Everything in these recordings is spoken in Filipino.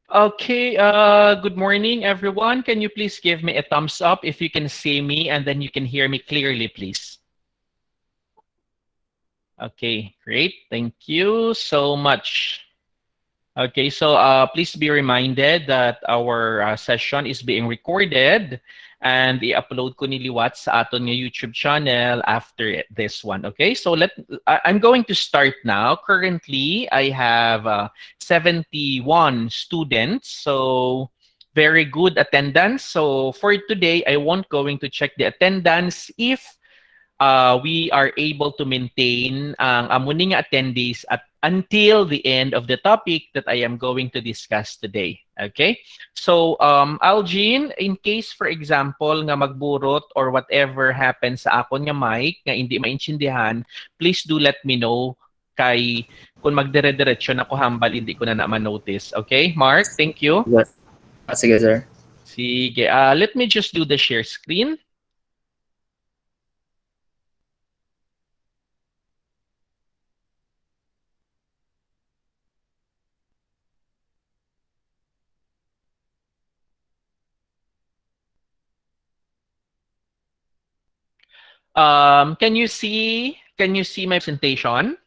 Okay, good morning, everyone. Can you please give me a thumbs up if you can see me and then you can hear me clearly, please? Okay, great. Thank you so much. Okay, so please be reminded that our session is being recorded and i-upload ko niliwat sa aton nga YouTube channel after this one. Okay, so I'm going to start now. Currently, I have 71 students. So very good attendance. So for today, I won't going to check the attendance if we are able to maintain ang amuning attendees at until the end of the topic that I am going to discuss today. Okay? So, Algene, in case, for example, nga magburot or whatever happens sa akon nga mic nga hindi maintindihan, please do let me know kay kung magdire-diretso na ko hambal, hindi ko na ma-notice. Okay? Mark, thank you. Yes. Sige, sir. Sige. Let me just do the share screen. Can you see my presentation?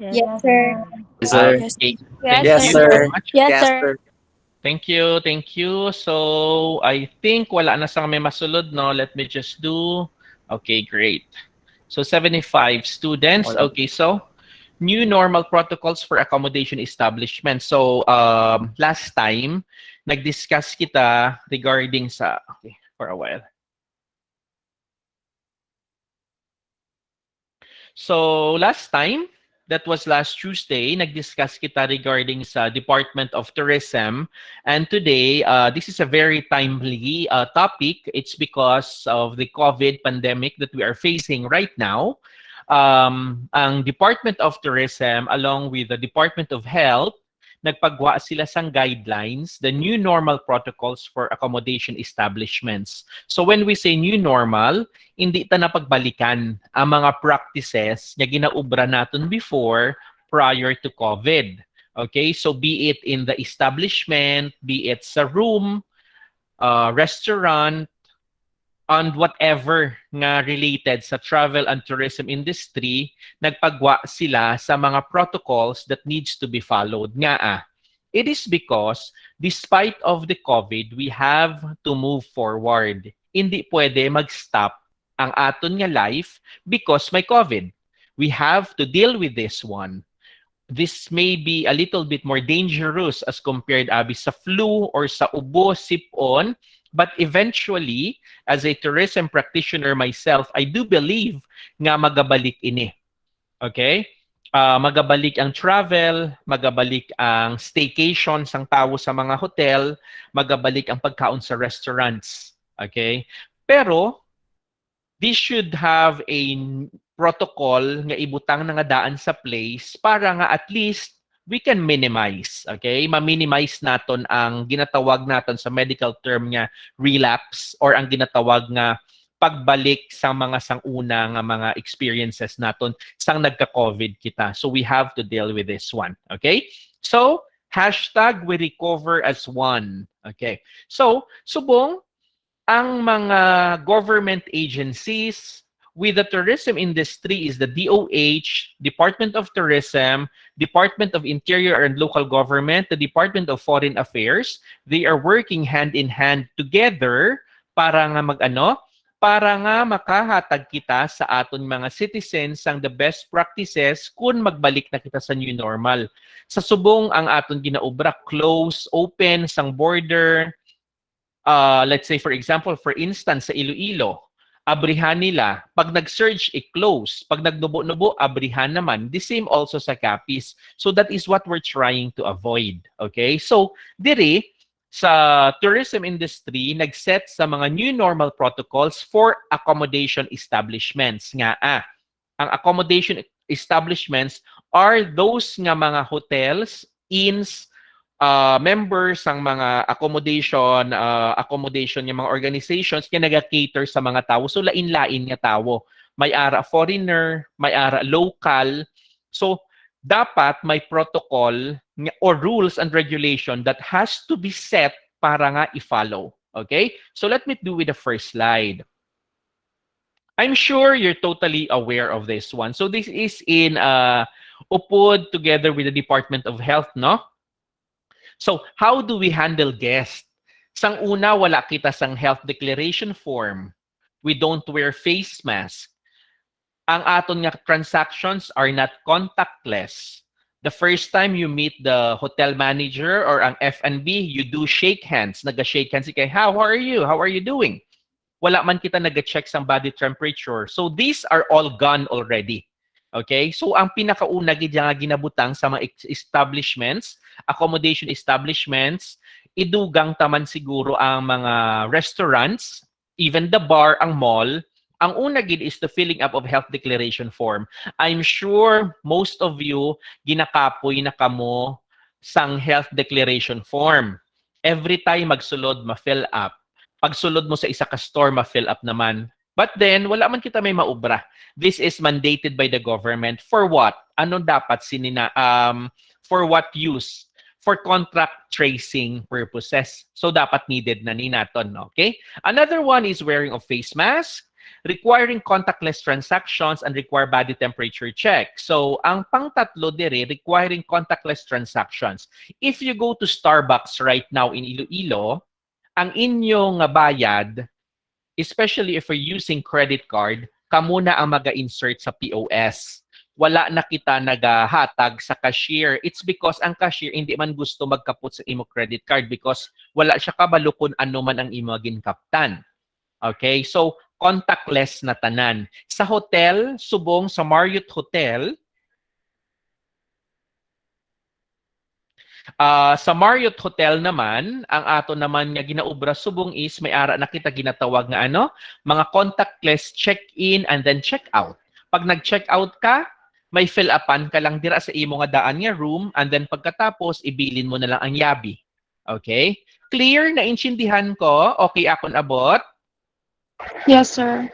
Yes, sir. Yes, sir. Okay. Yes, Yes, Thank you sir. so much. Yes, sir. Thank you, thank you. So, I think wala na sa may masulod, no? Let me just do. Okay, great. So, 75 students. Wala. Okay, so new normal protocols for accommodation establishment. So, last time, nag-discuss kita regarding sa, okay, for a while. So, last time, that was last Tuesday, nag-discuss kita regarding sa Department of Tourism. And today, this is a very timely topic. It's because of the COVID pandemic that we are facing right now. Ang Department of Tourism, along with the Department of Health, nagpagwa sila sang guidelines, the new normal protocols for accommodation establishments. So when we say new normal, hindi ta napagbalikan ang mga practices na ginaubra natin before prior to COVID. Okay, so be it in the establishment, be it sa room, restaurant, and whatever nga related sa travel and tourism industry, nagpagwa sila sa mga protocols that needs to be followed nga. It is because despite of the COVID, we have to move forward. Hindi pwede mag-stop ang aton nga life because may COVID. We have to deal with this one. This may be a little bit more dangerous as compared abi sa flu or sa ubo, sipon, but eventually, as a tourism practitioner myself, I do believe nga magabalik ini. Okay? Magabalik ang travel, magabalik ang staycation sang tao sa mga hotel, magabalik ang pagkaon sa restaurants. Okay? Pero, this should have a protocol nga ibutang na nga daan sa place para nga at least we can minimize, okay? Ma-minimize naton ang ginatawag naton sa medical term nga relapse or ang ginatawag nga pagbalik sa mga sanguna nga mga experiences naton sang nagka-COVID kita. So we have to deal with this one, okay? So, hashtag we recover as one, okay? So, subong, ang mga government agencies with the tourism industry is the DOH, Department of Tourism, Department of Interior and Local Government, the Department of Foreign Affairs. They are working hand in hand together para nga para nga makahatag kita sa aton mga citizens ang the best practices kung magbalik na kita sa new normal. Sa subong ang aton ginaubra, close, open, sang border. Let's say for example, for instance, sa Iloilo, abrihan nila. Pag nag-surge, i-close. Pag nagnubo-nubo, abrihan naman. The same also sa Capiz. So that is what we're trying to avoid. Okay? So, dire, sa tourism industry, nag-set sa mga new normal protocols for accommodation establishments. Ang accommodation establishments are those nga mga hotels, inns, members ang mga accommodation yung mga organizations nga naga-cater sa mga tao. So lain-lain nga tao. May ara foreigner, may ara local. So dapat may protocol or rules and regulation that has to be set para nga i-follow. Okay? So let me do with the first slide. I'm sure you're totally aware of this one. So this is in Ojt together with the Department of Health, no? So how do we handle guests? Sang una, wala kita sang health declaration form. We don't wear face mask. Ang aton nga transactions are not contactless. The first time you meet the hotel manager or ang F&B, you do shake hands. Naga-shake hands kay, how are you? How are you doing? Wala man kita nag-check sa body temperature. So these are all gone already. Okay? So ang pinakauna gid nga ginabutang sa mga establishments, accommodation establishments, idugang taman siguro ang mga restaurants, even the bar, ang mall. Ang una gid is the filling up of health declaration form. I'm sure most of you ginakapoy na kamo sang health declaration form. Every time magsulod ma-fill up. Pagsulod mo sa isa ka store, ma-fill up naman. But then, wala man kita may maubra. This is mandated by the government. For what? Ano dapat for what use? For contract tracing purposes. So, dapat needed na ni naton, okay? Another one is wearing of face mask, requiring contactless transactions, and require body temperature check. So, ang pangtatlo dire, requiring contactless transactions. If you go to Starbucks right now in Iloilo, ang inyong bayad, especially if you're using credit card, kamo na ang mag-insert sa POS. Wala na kita nagahatag sa cashier. It's because ang cashier hindi man gusto magkapot sa imo credit card because wala siya kabalo kung ano man ang imo ginkaptan. Okay? So, contactless na tanan. Sa hotel, subong sa Marriott Hotel, sa Marriott Hotel naman, ang ato naman nga ginaubra subong is may ara na kita ginatawag nga mga contactless check-in and then check-out. Pag nag-check-out ka, may fill upan ka lang dira sa imo nga daan nga room and then pagkatapos ibilin mo na lang ang yabi. Okay? Clear na intindihan ko? Okay akon abot? Yes, sir.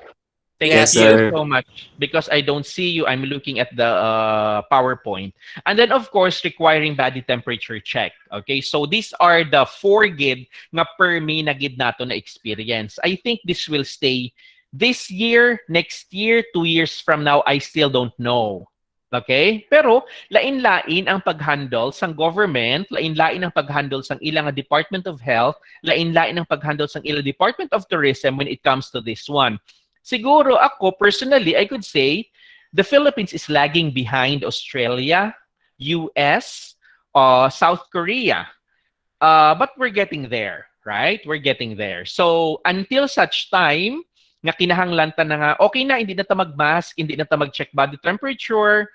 Thank Yes, you sir. so much because I don't see you. I'm looking at the PowerPoint. And then, of course, requiring body temperature check. Okay, so these are the 4 gid nga per me na gid nato na experience. I think this will stay this year, next year, 2 years from now. I still don't know. Okay? Pero, lain-lain ang pag-handle sang government, lain-lain ang pag-handle sang ilang Department of Health, lain-lain ang pag-handle sang ilang Department of Tourism when it comes to this one. Siguro ako, personally, I could say the Philippines is lagging behind Australia, US, South Korea. But we're getting there, right? We're getting there. So, until such time, nga kinahanglan ta na nga, okay na, hindi na ta mag-mask, hindi na ta mag-check body temperature,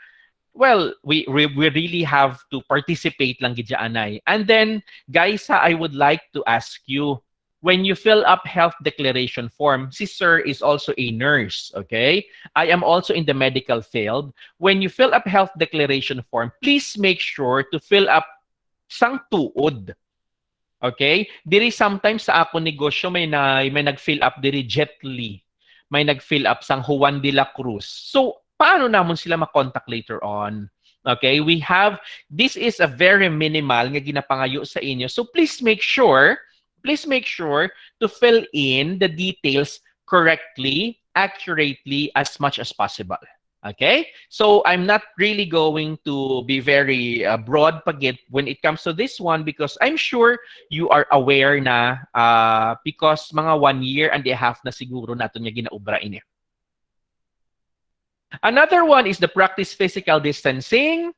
well, we really have to participate lang gidyaanay. And then, guys, I would like to ask you, when you fill up health declaration form, si sir is also a nurse, okay? I am also in the medical field. When you fill up health declaration form, please make sure to fill up sang tuod. Okay? Diri sometimes sa ako negosyo may nag-fill up diri Jet Li. May nag-fill up sang Juan de la Cruz. So, paano namon sila ma-contact later on? Okay? This is a very minimal nga ginapangayo sa inyo. So, please make sure to fill in the details correctly, accurately, as much as possible. Okay? So, I'm not really going to be very broad pagit when it comes to this one because I'm sure you are aware na because mga 1 year and a half na siguro nato niya ginaubra ini. Another one is the practice physical distancing.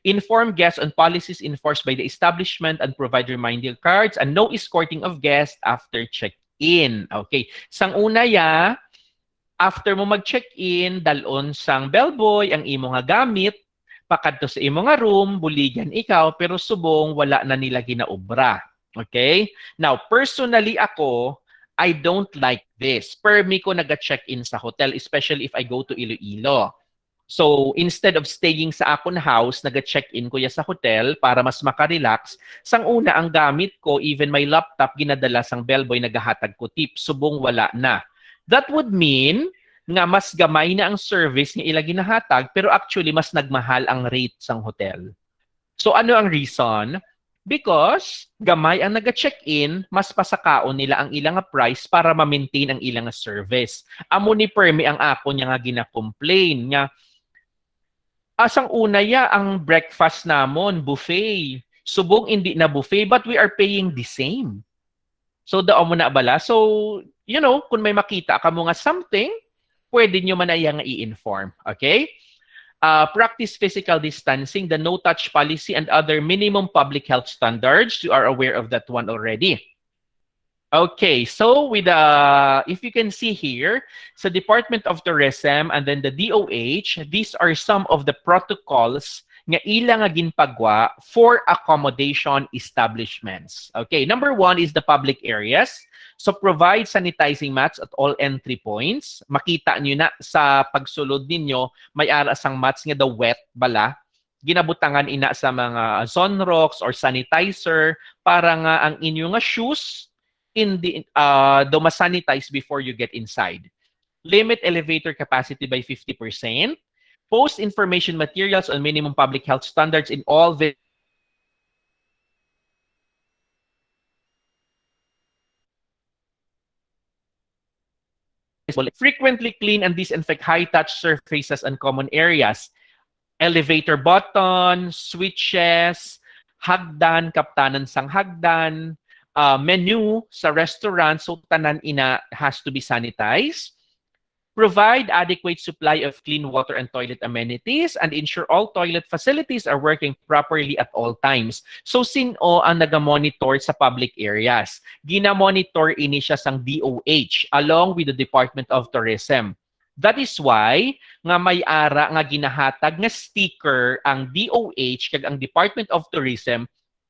Inform guests on policies enforced by the establishment and provide reminder cards and no escorting of guests after check-in. Okay. Sang una ya, after mo mag-check-in, dalon sang bellboy ang imo nga gamit, pakadto sa imo nga room, buligan ikaw, pero subong wala na nila ginaobra. Okay? Now, personally ako, I don't like this. Per me ko nag-check-in sa hotel, especially if I go to Iloilo. So, instead of staying sa akon house, nag-check-in ko ya sa hotel para mas makarelax. Sang una, ang gamit ko, even my laptop, ginadala sang bellboy, naghahatag ko tip. Subong wala na. That would mean nga mas gamay na ang service nga ila ginahatag, pero actually mas nagmahal ang rate sang hotel. So ano ang reason? Because gamay ang naga-check-in, mas pasakaon nila ang ilang price para ma-maintain ang ilang service. Amo ni Permi ang ako niya nga gina-complain nga asang una ya ang breakfast namon buffet. Subong hindi na buffet but we are paying the same. So dao mo na bala. So kung may makita ka mo nga something, pwede nyo man ayang i-inform. Okay? Practice physical distancing, the no-touch policy, and other minimum public health standards. You are aware of that one already. Okay, so if you can see here, sa Department of Tourism and then the DOH, these are some of the protocols nga ilang nga ginpagwa for accommodation establishments. Okay, number 1 is the public areas. So provide sanitizing mats at all entry points. Makita niyo na sa pagsulod ninyo, may aras ang mats nga the wet bala. Ginabutangan ina sa mga Zonrox or sanitizer para nga ang inyo nga shoes sanitize before you get inside. Limit elevator capacity by 50%. Post information materials on minimum public health standards in all frequently clean and disinfect high-touch surfaces and common areas. Elevator button, switches, hagdan, kaptanan sang hagdan, menu sa restaurant, so tanan ina has to be sanitized. Provide adequate supply of clean water and toilet amenities and ensure all toilet facilities are working properly at all times. So sino ang naga-monitor sa public areas? Gina-monitor ini siya sang DOH along with the Department of Tourism. That is why nga may ara nga ginahatag nga sticker ang DOH kag ang Department of Tourism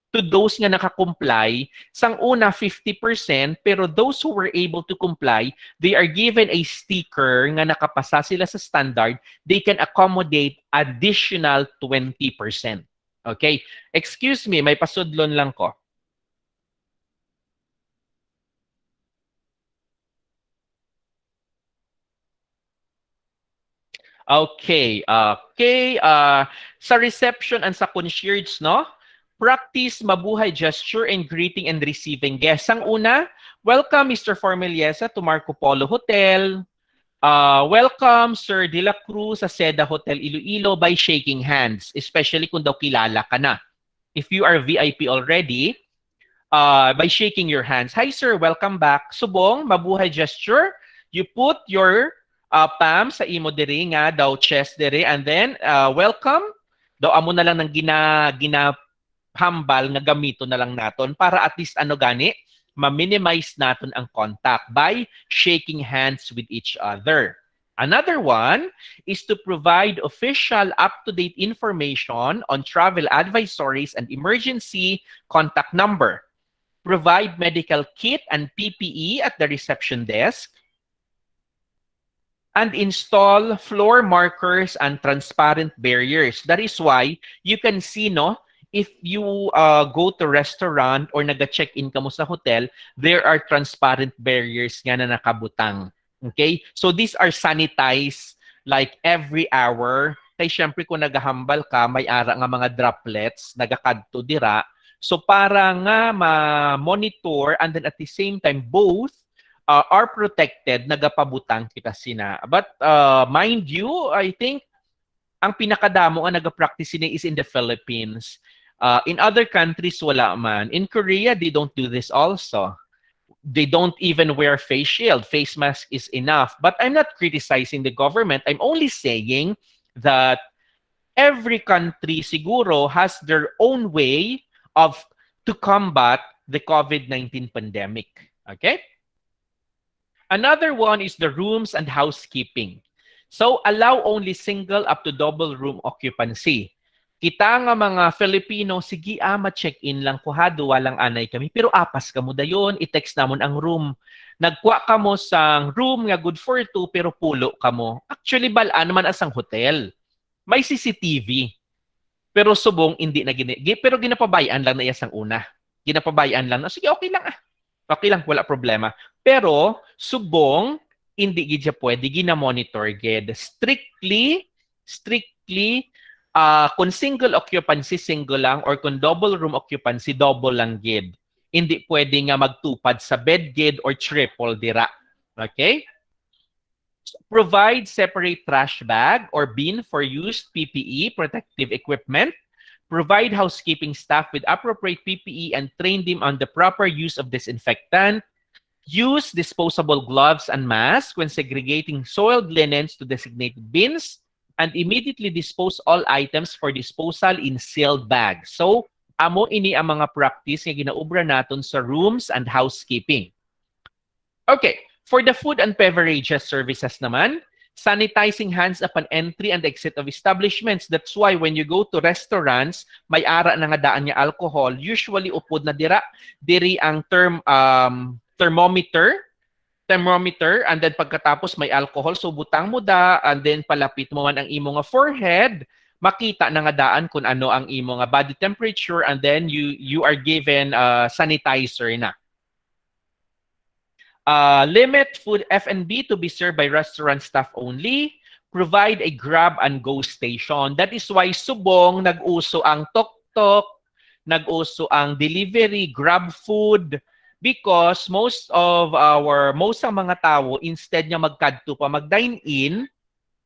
to those nga nakakomply, sang una 50%, pero those who were able to comply, they are given a sticker nga nakapasa sila sa standard, they can accommodate additional 20%. Okay? Excuse me, may pasudlon lang ko. Okay. Sa reception and sa concierge, no? Practice mabuhay gesture and greeting and receiving guests. Ang una, welcome Mr. Formeliesa to Marco Polo Hotel. Welcome Sir De La Cruz sa Seda Hotel Iloilo by shaking hands, especially kung daw kilala ka na. If you are VIP already, by shaking your hands. Hi sir, welcome back. Subong, mabuhay gesture. You put your palm sa imo diri nga daw chest diri and then welcome. Daw amo na lang ng hambal nga gamito na lang naton para at least ma-minimize natin ang contact by shaking hands with each other. Another one is to provide official up-to-date information on travel advisories and emergency contact number. Provide medical kit and PPE at the reception desk. And install floor markers and transparent barriers. That is why you can see, if you go to restaurant or naga-check-in ka mo sa hotel, there are transparent barriers nga na nakabutang. Okay? So these are sanitized like every hour. Kaya syempre kung nagahambal ka, may ara nga mga droplets, nagakadto dira. So para nga ma-monitor and then at the same time, both are protected, nagapabutang kita sina. But mind you, I think, ang pinakadamo nga nagapractice sila is in the Philippines. In other countries, wala man. In Korea, they don't do this also. They don't even wear face shield. Face mask is enough. But I'm not criticizing the government. I'm only saying that every country siguro has their own way to combat the COVID-19 pandemic. Okay? Another one is the rooms and housekeeping. So, allow only single up to double room occupancy. Kita nga mga Filipino, sige ma-check-in lang kuhado, walang anay kami. Pero apas ka mo dayon, i-text namon ang room. Nagkuha ka mo sa room nga good for 2, pero pulo ka mo. Actually, balaan naman asang hotel. May CCTV. Pero subong, hindi na pero ginapabayaan lang na iyasang una. Ginapabayaan lang na, sige, okay lang Okay lang, wala problema. Pero, subong, hindi gidya pwede, gina-monitor gid. Strictly, Kung single occupancy, single lang, or kung double room occupancy, double lang gid. Hindi pwede nga magtupad sa bed gid or triple dira. Okay? Provide separate trash bag or bin for used PPE, protective equipment. Provide housekeeping staff with appropriate PPE and train them on the proper use of disinfectant. Use disposable gloves and masks when segregating soiled linens to designated bins, and immediately dispose all items for disposal in sealed bags. So, amo ini ang mga practice nga ginaubra naton sa rooms and housekeeping. Okay, for the food and beverages services naman, sanitizing hands upon entry and exit of establishments. That's why when you go to restaurants, may ara na nga daan niya alcohol. Usually, upod na diri ang thermometer, and then pagkatapos may alcohol, so butang mo da, and then palapit mo man ang imo nga forehead, makita na nga daan kung ano ang imo nga body temperature, and then you are given sanitizer na. Limit food F&B to be served by restaurant staff only. Provide a grab and go station. That is why subong nag-uso ang tok-tok, nag-uso ang delivery, grab food, because most ang mga tao, instead niya magkadto pa mag-dine in,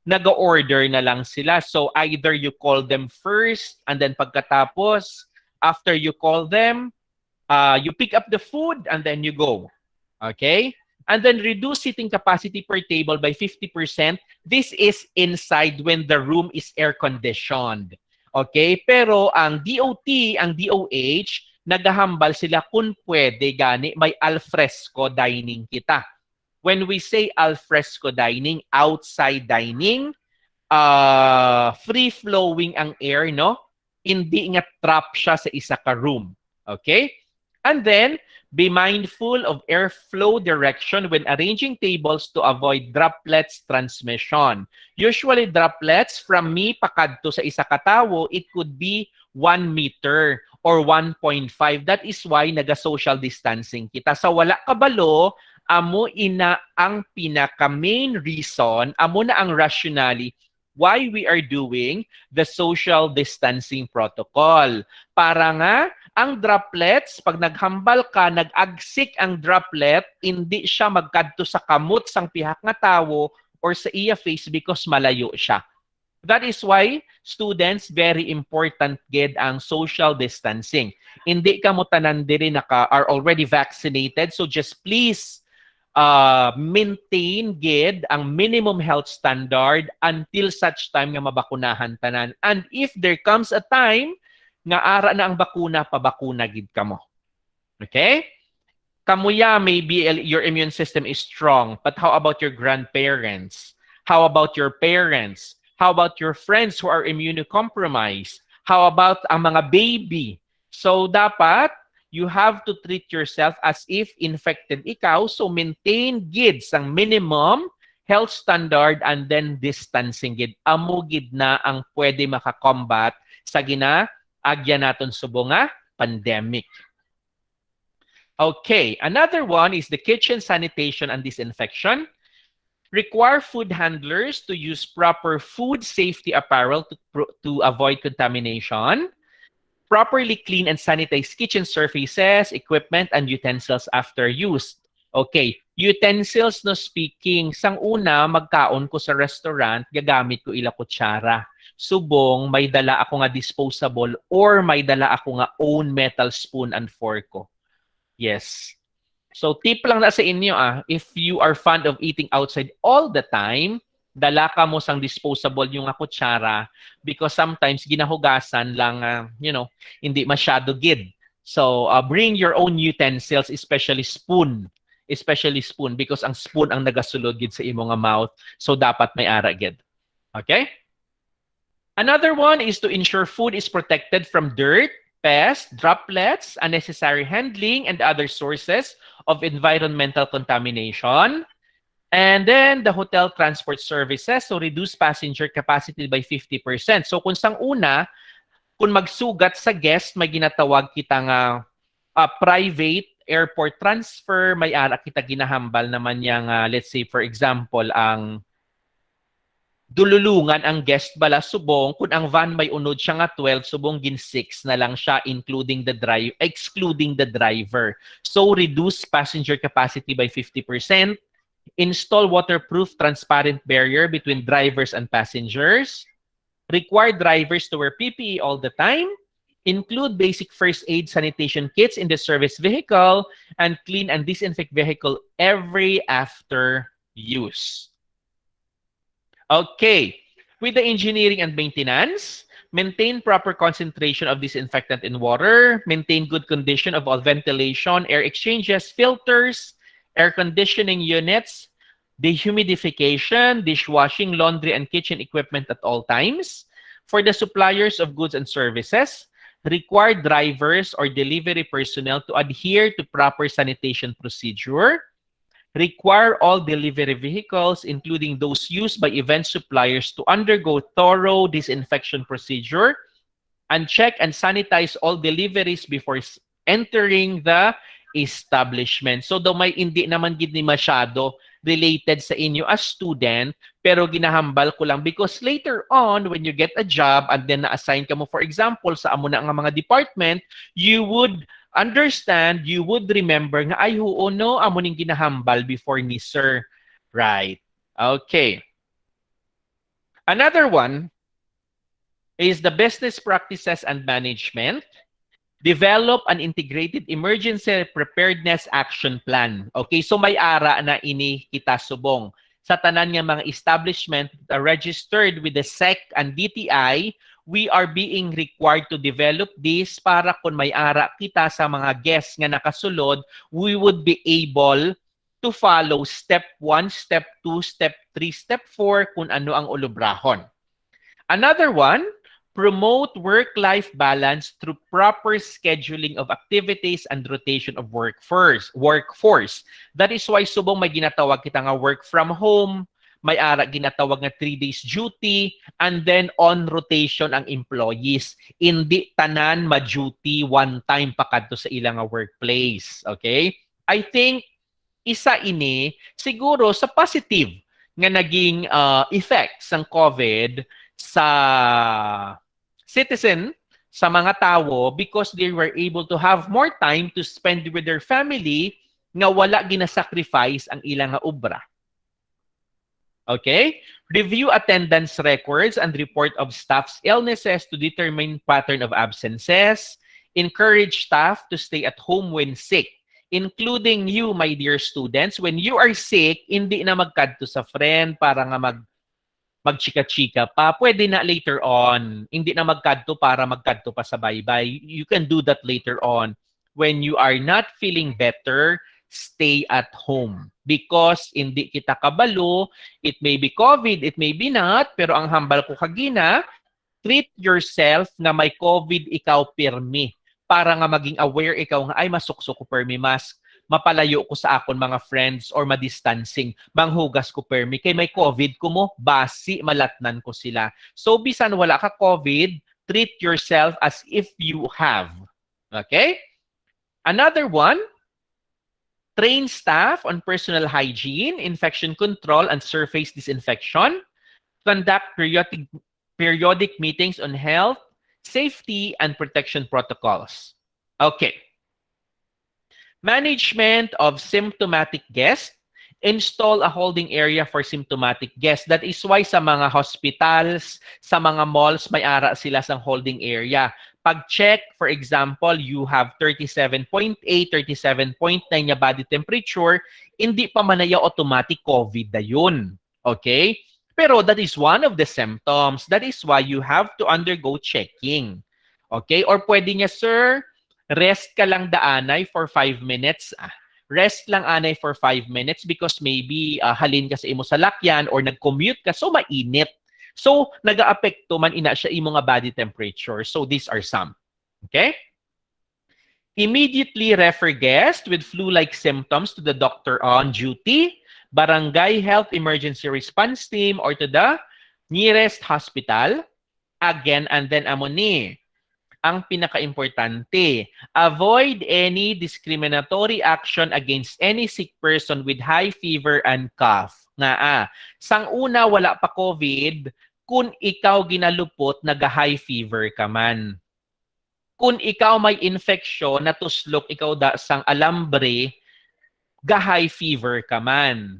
nag-order na lang sila. So either you call them first, and then pagkatapos, after you call them, you pick up the food, and then you go. Okay? And then reduce seating capacity per table by 50%. This is inside when the room is air-conditioned. Okay? Pero ang DOT, ang DOH, nagahambal sila kung pwede gani may alfresco dining kita. When we say alfresco dining, outside dining, free-flowing ang air, no? Hindi nga trap siya sa isa ka room. Okay? And then, be mindful of airflow direction when arranging tables to avoid droplets transmission. Usually, droplets from me pakadto sa isa ka tawo, it could be 1 meter or 1.5. That is why naga-social distancing kita. Sa wala kabalo, amo ina ang pinaka-main reason, amo na ang rationale why we are doing the social distancing protocol. Para nga, ang droplets, pag naghambal ka, nag-agsik ang droplet, hindi siya magkadto sa kamot sang pihak nga tawo or sa iya face because malayo siya. That is why, students, very important gid ang social distancing. Hindi ka mo tanan diri are already vaccinated, so just please maintain gid ang minimum health standard until such time nga mabakunahan tanan. And if there comes a time nga ara na ang bakuna, pabakuna gid kamo. Okay? Kamuya, maybe your immune system is strong, but how about your grandparents? How about your parents? How about your friends who are immunocompromised? How about ang mga baby? So dapat, you have to treat yourself as if infected ikaw, so maintain gid ang minimum health standard and then distancing gid. Amo gid na ang pwede makakombat sa agya naton subong nga pandemic. Okay, another one is the kitchen sanitation and disinfection. Require food handlers to use proper food safety apparel to avoid contamination. Properly clean and sanitize kitchen surfaces, equipment, and utensils after use. Okay, utensils no speaking. Sang una, magkaon ko sa restaurant, gagamit ko ila kutsara. Subong, may dala ako nga disposable or may dala ako nga own metal spoon and fork ko. Yes. So tip lang na sa inyo if you are fond of eating outside all the time, dala ka mo sang disposable yung kutsara because sometimes ginahugasan lang, hindi masyado gid. So bring your own utensils, especially spoon because ang spoon ang nagasulod gid sa imo nga mouth. So dapat may ara gid. Okay? Another one is to ensure food is protected from dirt, pests, droplets, unnecessary handling, and other sources of environmental contamination. And then the hotel transport services, so reduce passenger capacity by 50%. So kung sang una, kung magsugat sa guest, may ginatawag kita nga private airport transfer, may ara kita ginahambal naman yang let's say for example ang dululungan ang guest bala subong kung ang van may unod siya nga 12 subong gin 6 na lang siya excluding the driver. So reduce passenger capacity by 50%, install waterproof transparent barrier between drivers and passengers, require drivers to wear PPE all the time, include basic first aid sanitation kits in the service vehicle, and clean and disinfect vehicle every after use. Okay, with the engineering and maintenance, maintain proper concentration of disinfectant in water, maintain good condition of all ventilation, air exchanges, filters, air conditioning units, dehumidification, dishwashing, laundry, and kitchen equipment at all times. For the suppliers of goods and services, require drivers or delivery personnel to adhere to proper sanitation procedure. Require all delivery vehicles, including those used by event suppliers, to undergo thorough disinfection procedure and check and sanitize all deliveries before entering the establishment. So, daw may hindi naman gid ni masyado related sa inyo as student, pero ginahambal ko lang because later on, when you get a job and then na-assign ka mo, for example, sa amo na nga mga department, you would understand, you would remember nga, ay, oo, no, amo ning ginahambal before ni sir. Right. Okay. Another one is the business practices and management. Develop an integrated emergency preparedness action plan. Okay, so may ara na ini kita subong. Sa tanan nga mga establishment registered with the SEC and DTI, we are being required to develop this para kung may ara kita sa mga guests nga nakasulod, we would be able to follow step 1, step 2, step 3, step 4 kung ano ang ulubrahon. Another one, promote work-life balance through proper scheduling of activities and rotation of workforce. That is why subong may ginatawag kita nga work from home, may ara ginatawag nga 3 days duty, and then on rotation ang employees. Hindi tanan ma-duty one time pa kadto sa ilang workplace. Okay? I think isa ini siguro sa positive nga naging effects ng COVID sa citizen, sa mga tao, because they were able to have more time to spend with their family nga wala ginasacrifice ang ilang obra. Okay? Review attendance records and report of staff's illnesses to determine pattern of absences. Encourage staff to stay at home when sick, including you, my dear students. When you are sick, hindi na magkadto sa friend para nga magchika-chika pa. Pwede na later on. Hindi na magkadto para magkadto pa sa bye-bye. You can do that later on. When you are not feeling better, stay at home. Because hindi kita kabalo, it may be COVID, it may be not, pero ang hambal ko kagina, treat yourself na may COVID ikaw pirmi. Para nga maging aware ikaw nga, ay masuksok ko permi mask, mapalayo ko sa akon mga friends or madistancing, manghugas ko permi, kay may COVID ko mo, basi malatnan ko sila. So bisan wala ka COVID, treat yourself as if you have. Okay? Another one, train staff on personal hygiene, infection control, and surface disinfection. Conduct periodic meetings on health, safety, and protection protocols. Okay. Management of symptomatic guests. Install a holding area for symptomatic guests. That is why sa mga hospitals, sa mga malls, may ara sila sa holding area. Pag-check, for example, you have 37.8, 37.9 na body temperature, hindi pa manaya automatic COVID na yun. Okay? Pero that is one of the symptoms. That is why you have to undergo checking. Okay? Or pwede niya, sir, rest ka lang daanay for 5 minutes. Rest lang anay for 5 minutes because maybe halin ka sa imo sa lakyan or nag-commute ka, so mainit. So, nag-aapekto man ina siya imo nga body temperature. So, these are some. Okay? Immediately refer guests with flu-like symptoms to the doctor on duty, barangay health emergency response team, or to the nearest hospital. Again, and then amo ni. ang pinaka-importante. Avoid any discriminatory action against any sick person with high fever and cough. Nga sang una wala pa COVID, kung ikaw ginalupot, nag-high fever ka man. Kung ikaw may infeksyon, natuslok ikaw sang alambre, ga-high fever ka man.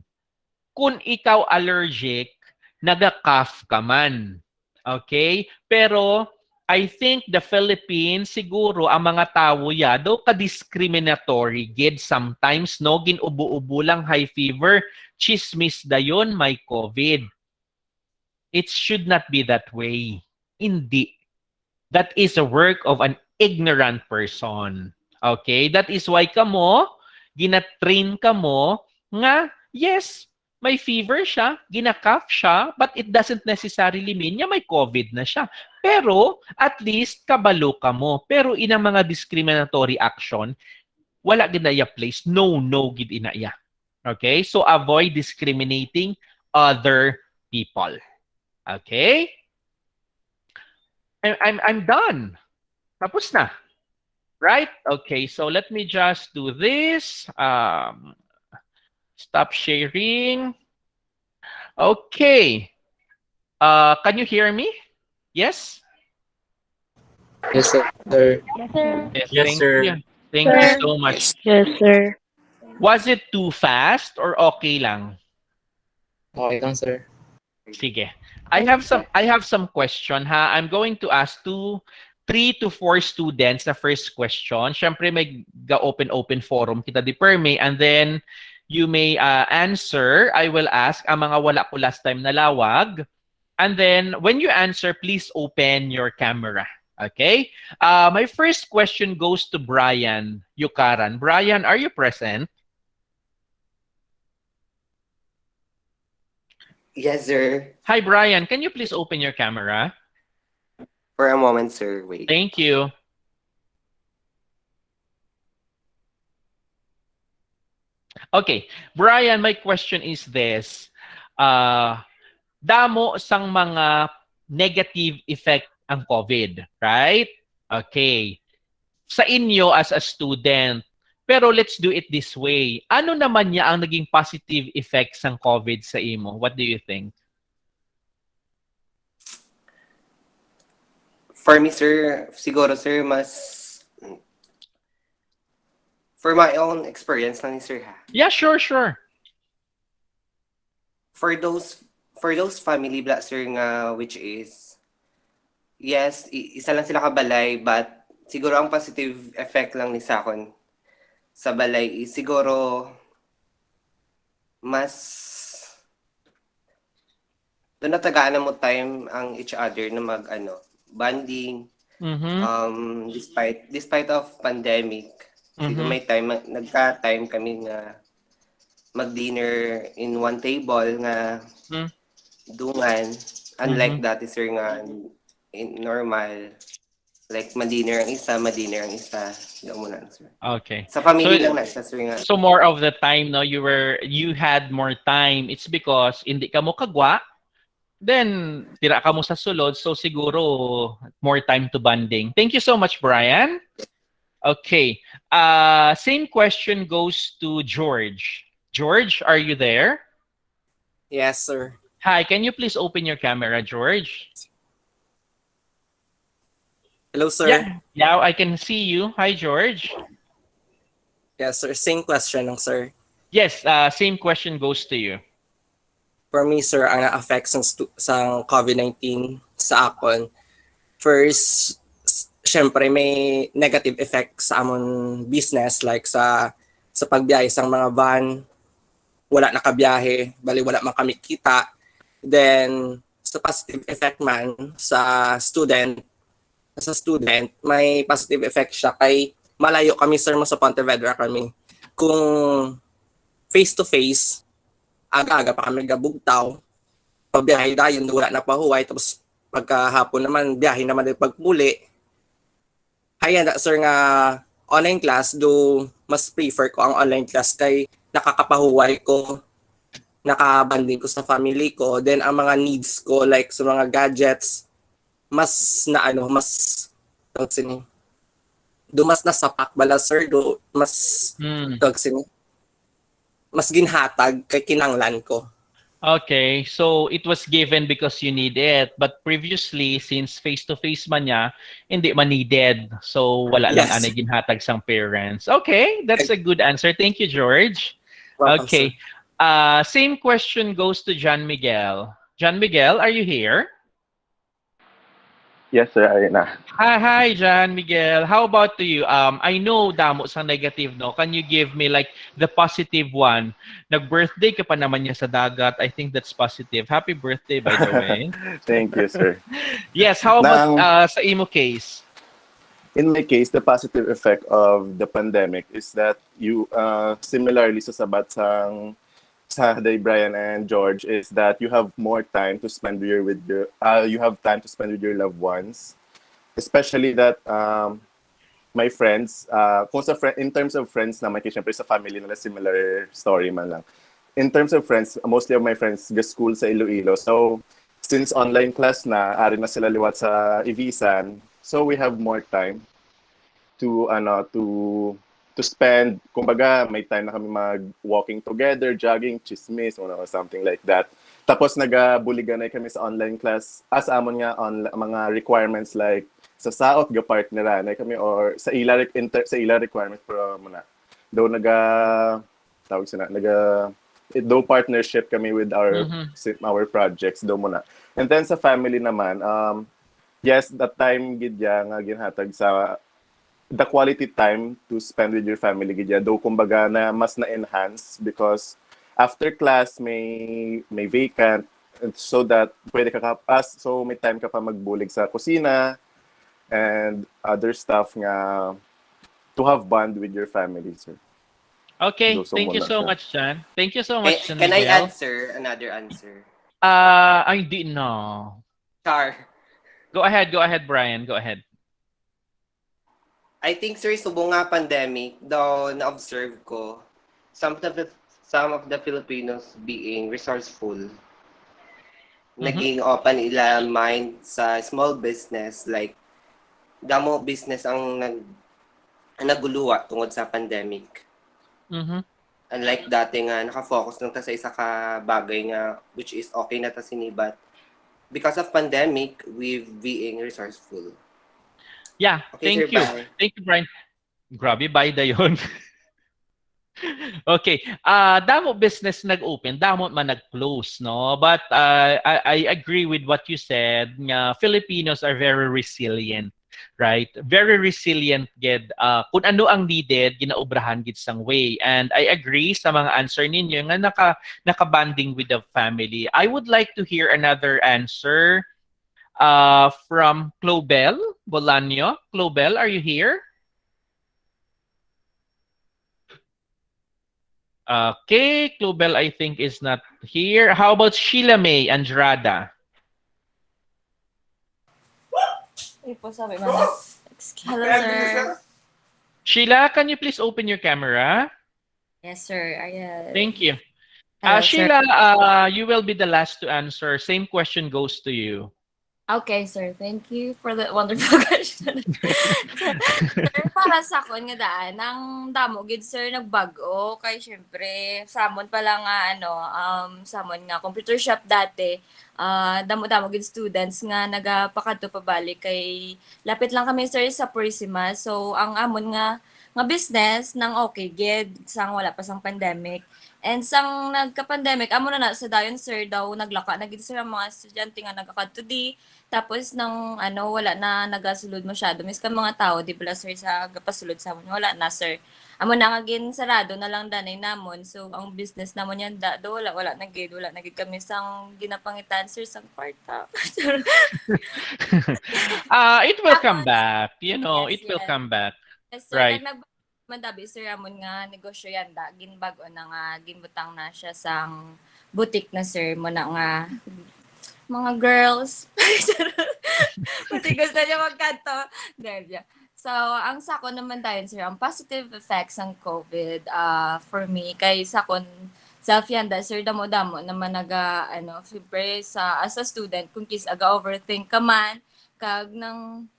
Kung ikaw allergic, naga-cough ka man. Okay? Pero I think the Philippines, siguro ang mga tao do ka-discriminatory gid sometimes, no? Ginubo-ubo lang high fever, chismis dayon may COVID. It should not be that way. Hindi. That is a work of an ignorant person. Okay? That is why kamo, ginatrain kamo nga, yes, may fever siya, ginakaf siya, but it doesn't necessarily mean niya may COVID na siya. Pero, at least, kabalo ka mo. Pero inang mga discriminatory action, wala ginaya place, no gid inaya. Okay? So, avoid discriminating other people. Okay? I'm done. Tapos na. Right? Okay, so let me just do this. Stop sharing. Okay. Can you hear me? Yes? Yes, sir. Yes, sir. Yes, Thank sir. you. Thank you so much. Yes, sir. Was it too fast or okay lang? Okay lang, sir. Sige. I have some question ha. I'm going to ask 3 to 4 students na first question. Syempre may open forum kita di perme, and then you may answer. I will ask ang mga wala ko last time na lawag. And then when you answer, please open your camera. Okay? My first question goes to Brian Yukaran. Brian, are you present? Yes, sir. Hi, Brian. Can you please open your camera? For a moment, sir. Wait. Thank you. Okay. Brian, my question is this. Damo sang mga negative effect ang COVID, right? Okay. Sa inyo as a student, pero let's do it this way. Ano naman niya ang naging positive effects ng COVID sa imo? What do you think? For me, sir, siguro, sir, mas... For my own experience lang, sir, ha? Yeah, sure. For those family bla, sir, nga, which is... Yes, isa lang sila kabalay, but siguro ang positive effect lang ni sakon sa balay is siguro mas doon natagaan mo time ang each other na mag bonding despite of pandemic. Siguro may time nagka-time kami nga mag-dinner in one table nga dungan, unlike dati, sir, nga in normal, like madinner ang isa. Diyan muna, sir. Okay. Sa family lang na siya, sir, nga. So more of the time, no, you had more time. It's because hindi ka mo kagwa, then tira ka mo sa sulod, so siguro more time to bonding. Thank you so much, Brian. Okay. Same question goes to George. George, are you there? Yes, sir. Hi, can you please open your camera, George? Hello, sir. Yeah, I can see you. Hi, George. Yes, sir. Same question lang, sir. Yes, same question goes to you. For me, sir, ang na-affect sa COVID-19 sa akon, first, syempre may negative effect sa amon business, like sa pagbiyahe sa mga van, wala nakabiyahe, bali wala man kami kita. Then, sa positive effect man sa student, may positive effect siya kay malayo kami, sir, mo sa Pontevedra kami. Kung face-to-face, aga-aga pa kami gabugtaw, pagbiyahe dayon, wala na pahuway, tapos pagkahapon naman, biyahe naman din pagmuli. Kaya na, sir, nga online class, do mas prefer ko ang online class kay nakakapahuway ko, nakabanding ko sa family ko, then ang mga needs ko, like sa mga gadgets, mas tawag sini. Do mas nasapak bala sir, do mas tawag sini. Mas ginhatag kay kinanglan ko. Okay, so it was given because you need it. But previously, since face-to-face man niya, hindi man needed. So wala lang Yes. ginhatag sang parents. Okay, that's a good answer. Thank you, George. Welcome, Okay. sir. Same question goes to John Miguel. John Miguel, are you here? Yes, sir. Ayun na. Hi, John Miguel. How about to you? I know damo sa negative, no? Can you give me like the positive one? Nag-birthday ka pa naman niya sa dagat. I think that's positive. Happy birthday, by the way. Thank you, sir. Yes, how about Nang, sa imo case? in my case, the positive effect of the pandemic is that you, similarly sa sabat sang Saturday, Brian and George, is that you have more time to spend you have time to spend with your loved ones. Especially that my friends, kung in terms of friends naman, kasi syempre sa family nila similar story man lang. In terms of friends, mostly of my friends go school sa Iloilo. So, since online class na, ari na sila liwat sa Ivisan, so we have more time to to spend. Kumbaga, may time na kami mag-walking together, jogging, chismis, or something like that. Tapos nagabuliganay kami sa online class. As amon nga on mga requirements like sa saot ga partneran ay kami or sa ila requirements pero muna. Though tawag sila though partnership kami with our projects do muna. And then sa family naman, yes, that time gidya nga ginhatag sa the quality time to spend with your family gidya, though kumbaga na mas na-enhance because after class may vacant so that pwede ka so may time ka pa magbulig sa kusina and other stuff nga to have bond with your family, sir. Okay, So, thank you muna so siya. much, John. Thank you so much, John Can I Miguel. answer another answer? I didn't know. Char. Go ahead, Brian. Go ahead. I think, sir, subong nga pandemic, daw na-observe ko, some of the Filipinos being resourceful. Naging open ila mind sa small business, like, damo business ang naguluwa tungod sa pandemic. Unlike dati nga, nakafocus lang ta sa isa ka bagay nga, which is okay na ta sinibat. Because of pandemic, we've being resourceful. Yeah, Okay, thank sir, you. bye. Thank you, Brian. Grabe, bye da yun. Okay. Damo business nag-open, damo man nag-close, no? But I agree with what you said. Filipinos are very resilient, right? Very resilient gid. Kung ano ang needed, ginaubrahan gid sang way. And I agree sa mga answer ninyo nga naka-bonding with the family. I would like to hear another answer from Clobel Bolaño. Clobel, are you here? Okay, Clobel I think is not here. How about Sheila May Andrada? Hello, sir. Sheila, can you please open your camera? Yes, sir. Thank you. Hello, Sheila, you will be the last to answer. Same question goes to you. Okay, sir. Thank you for the wonderful question. Sir, para sa akon nga daan, ang damo gid sir nagbago kay syempre samon pa lang nga samon nga computer shop dati. Damo-damo gid students nga nagapakadto pabalik kay lapit lang kami sir sa Purisima. So ang amon nga business nang okay gid sang wala pa sang pandemic. And sang nagka-pandemic, amo na sa dayon sir daw naglaka na gid sir ang mga estudyante nga nagakadto di. Tapos nang wala na nagasulod masyado. Miskan mga tao, di pala sir sa gapasulod sa amon. Wala na sir. Amo na nga gin sarado na lang danay namon. So ang business namon yan do wala na gid kami sang ginapangitan sir sang kwarta. It will come back. You know, Yes, it will yes. come back. Yes, sir. Right. Kag nagmandabi sir amon nga negosyo yan da ginbago na nga ginbutang na siya sang boutique na sir mo na nga mga girls. Pati gusto niya magkanto. So, ang sakon naman tayo, sir, ang positive effects ng COVID for me, kay sakon self-yanda, sir, damo-damo naman siyempre as a student, kung aga-overthink ka man, kag nang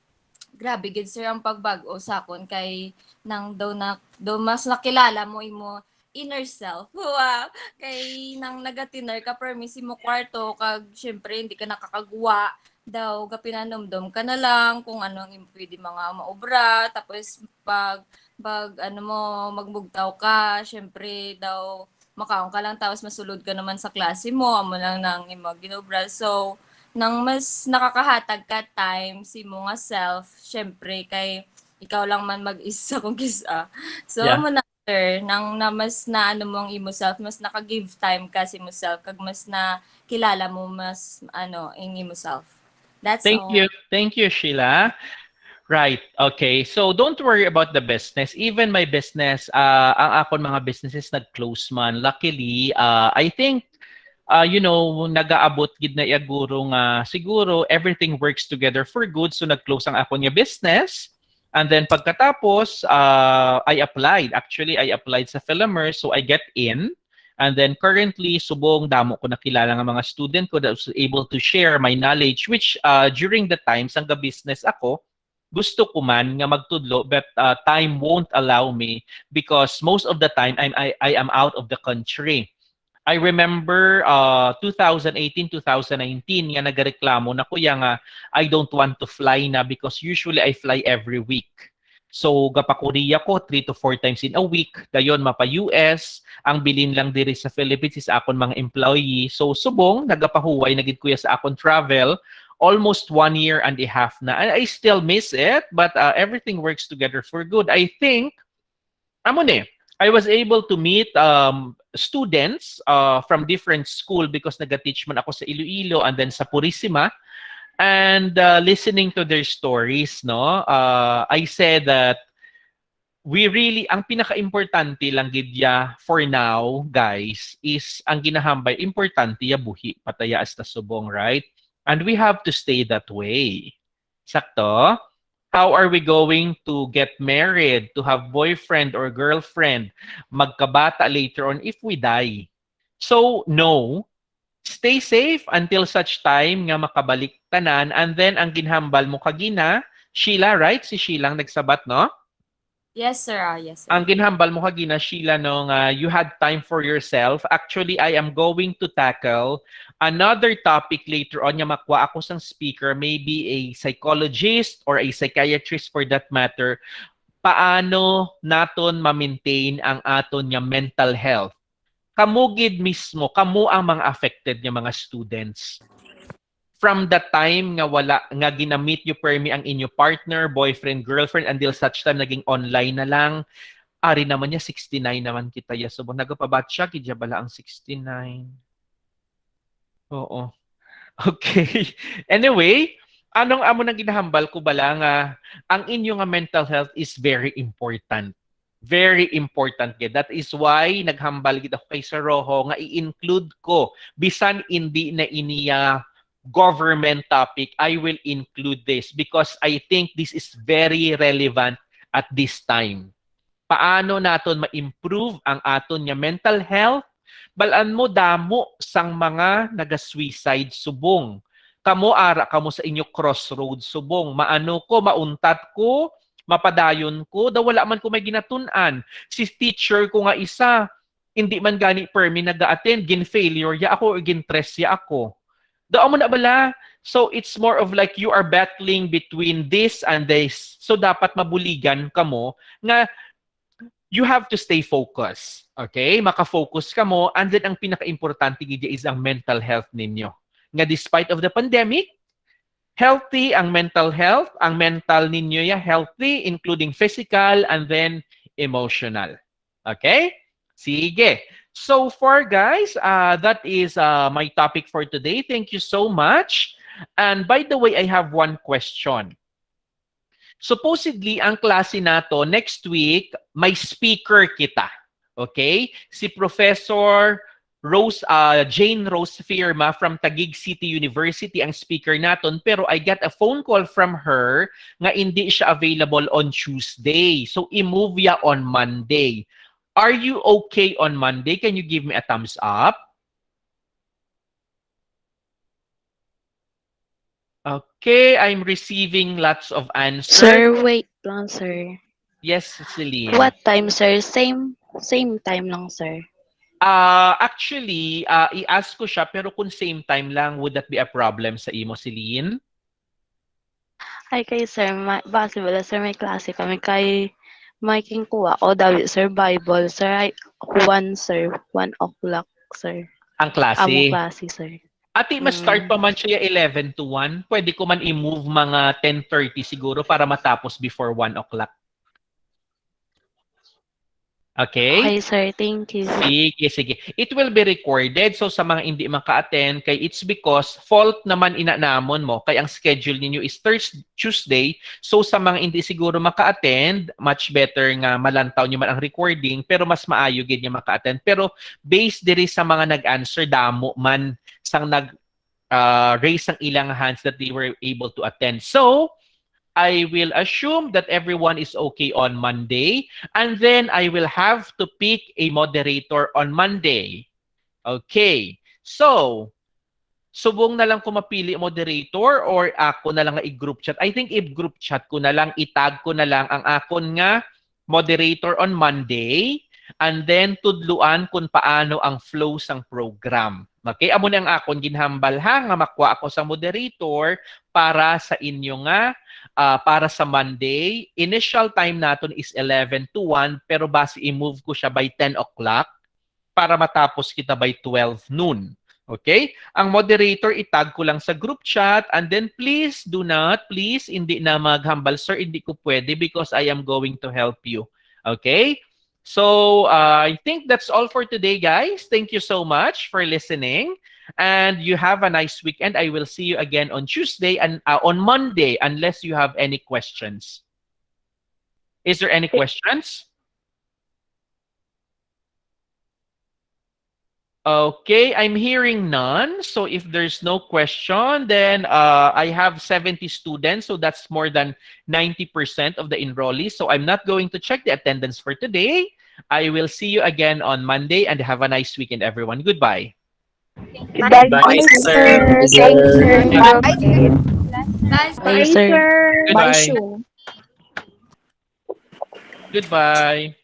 grabe gid sir ang pagbag-o sakon kay nang daw mas nakilala mo imo inner self. Wow. Kay nang nagatiner ka permisi mo kwarto kag syempre hindi ka nakakagwa daw gapinanomdom ka na lang kung ano ang pwede mga maobra tapos pag ano mo magbugtaw ka syempre daw makaon ka lang tapos masulod ka naman sa klase mo amo lang nang imo ginobra so nang mas nakakahatag ka time si mo nga self syempre kay ikaw lang man mag-isa kung kisa so Yeah. amo na sir nang na mas na ano mo ang imo self mas naka-give time ka si mo self kag mas na kilala mo mas ano ang imo self that's Thank all. you. Thank you, Sheila. Right. Okay. So don't worry about the business. Even my business, ang akon mga businesses nag-close man. Luckily, I think nag-aabot gid na iaguro nga siguro everything works together for good. So nag-close ang akon nga business. And then pagkatapos, I applied. Actually, I applied sa Philomer, so I get in. And then currently, subong damo ko nakilala nga mga student ko that was able to share my knowledge, which during the times ang business ako, gusto ko man nga magtudlo but time won't allow me because most of the time I am out of the country. I remember 2018, 2019 nga nagareklamo na kuya nga I don't want to fly na because usually I fly every week. So gapa Korea ko 3 to 4 times in a week. Dayon mapa US, ang bilin lang diri sa Philippines is akon mga employee. So subong nagapahuway na gid kuya sa akon travel almost 1 year and a half na. And I still miss it, but everything works together for good. I think, I was able to meet students from different school because nag-teach man ako sa Iloilo and then sa Purisima. And listening to their stories, no, I said that ang pinaka-importante lang gidya for now, guys, is ang ginahambay, importante ya buhi, pataya hasta subong, right? And we have to stay that way. Sakto? How are we going to get married, to have boyfriend or girlfriend, magkabata later on if we die? So, no. Stay safe until such time nga makabalik tanan. And then, ang ginhambal mo kagina, Sheila, right? Si Sheila ang nagsabat, no? Yes sir yes sir. Ang ginhambal mo kagina, Sheila, no, nga you had time for yourself. Actually, I am going to tackle another topic later on nga makuha ako sang speaker, maybe a psychologist or a psychiatrist for that matter. Paano naton ma-maintain ang aton nga mental health? Kamugid mismo, kamo ang mga affected nga mga students. From the time nga wala nga ginamit you permi ang inyo partner, boyfriend, girlfriend until such time naging online na lang. Ari naman niya 69 naman kita ya. So nagapabat siya kidya bala ang 69. Oo. Okay. Anyway, anong amo nang ginahambal ko bala nga ang inyo nga mental health is very important. Very important kaya. That is why naghambal gid ako kay Sir Rojo nga i-include ko bisan hindi na iniya government topic, I will include this because I think this is very relevant at this time. Paano naton ma-improve ang aton nga mental health? Balaan mo damo sang mga naga-suicide subong. Kamo ara kamo sa inyo crossroad subong. Maano ko, mauntat ko, mapadayon ko, daw wala man ko may ginatun-an. Si teacher ko nga isa, hindi man gani permi nag-attend, gin-failure ya ako or gin-stress ya ako. Daw mo na bala. So it's more of like you are battling between this and this. So dapat mabuligan ka mo nga you have to stay focused. Okay? Maka-focus ka mo and then ang pinaka-importante gid is ang mental health ninyo. Nga despite of the pandemic, healthy ang mental health, ang mental ninyo ya healthy including physical and then emotional. Okay? Sige. So far, guys, that is my topic for today. Thank you so much. And by the way, I have one question. Supposedly, ang klase nato next week, may speaker kita. Okay? Si Professor Jane Rose Firma from Taguig City University ang speaker naton. Pero I got a phone call from her nga hindi siya available on Tuesday. So, i-move ya on Monday. Are you okay on Monday? Can you give me a thumbs up? Okay, I'm receiving lots of answers. Sir, wait lang, sir. Yes, Celine. What time, sir? Same time lang, sir. Actually, i-ask ko siya, pero kung same time lang, would that be a problem sa imo, Celine? Ay, kay sir, possible, sir, may klase kami. Kay making kuha ko, David, sir, Bible, sir, ay, 1, sir, 1 o'clock, sir. Ang Among klase. klase, sir. Ati, ma-start pa man siya 11 to 1. Pwede ko man i-move mga 10:30 siguro para matapos before 1 o'clock. Okay? Okay, sir, thank you. Sige. It will be recorded. So sa mga hindi maka-attend, kay it's because fault naman inanamon mo. Kay ang schedule ninyo is Tuesday. So sa mga hindi siguro maka-attend, much better nga malantaw nyo man ang recording, pero mas maayo gid niya maka-attend. Pero based diri sa mga nag-answer, damo man sang raise ang ilang hands that they were able to attend. So, I will assume that everyone is okay on Monday, and then I will have to pick a moderator on Monday. Okay. So, subong na lang ko mapili moderator or ako na lang i-group chat. I think i-group chat ko na lang, itag ko na lang ang akon nga moderator on Monday, and then tudluan kung paano ang flow sang program. Okay? Amo na ang akon ginhambal ha, nga makuha ako sa moderator para sa inyo nga para sa Monday. Initial time natin is 11 to 1, pero base i-move ko siya by 10 o'clock para matapos kita by 12 noon. Okay? Ang moderator, itag ko lang sa group chat, and then please, hindi na maghambal, sir, hindi ko pwede because I am going to help you. Okay? So, I think that's all for today, guys. Thank you so much for listening. And you have a nice weekend. I will see you again on Tuesday and on Monday, unless you have any questions. Is there any questions? Okay, I'm hearing none. So if there's no question, then I have 70 students. So that's more than 90% of the enrollees. So I'm not going to check the attendance for today. I will see you again on Monday, and have a nice weekend, everyone. Goodbye. Goodbye, Bye, sir. Thank you, sir. Guys, Bye, sir. Goodbye. Goodbye.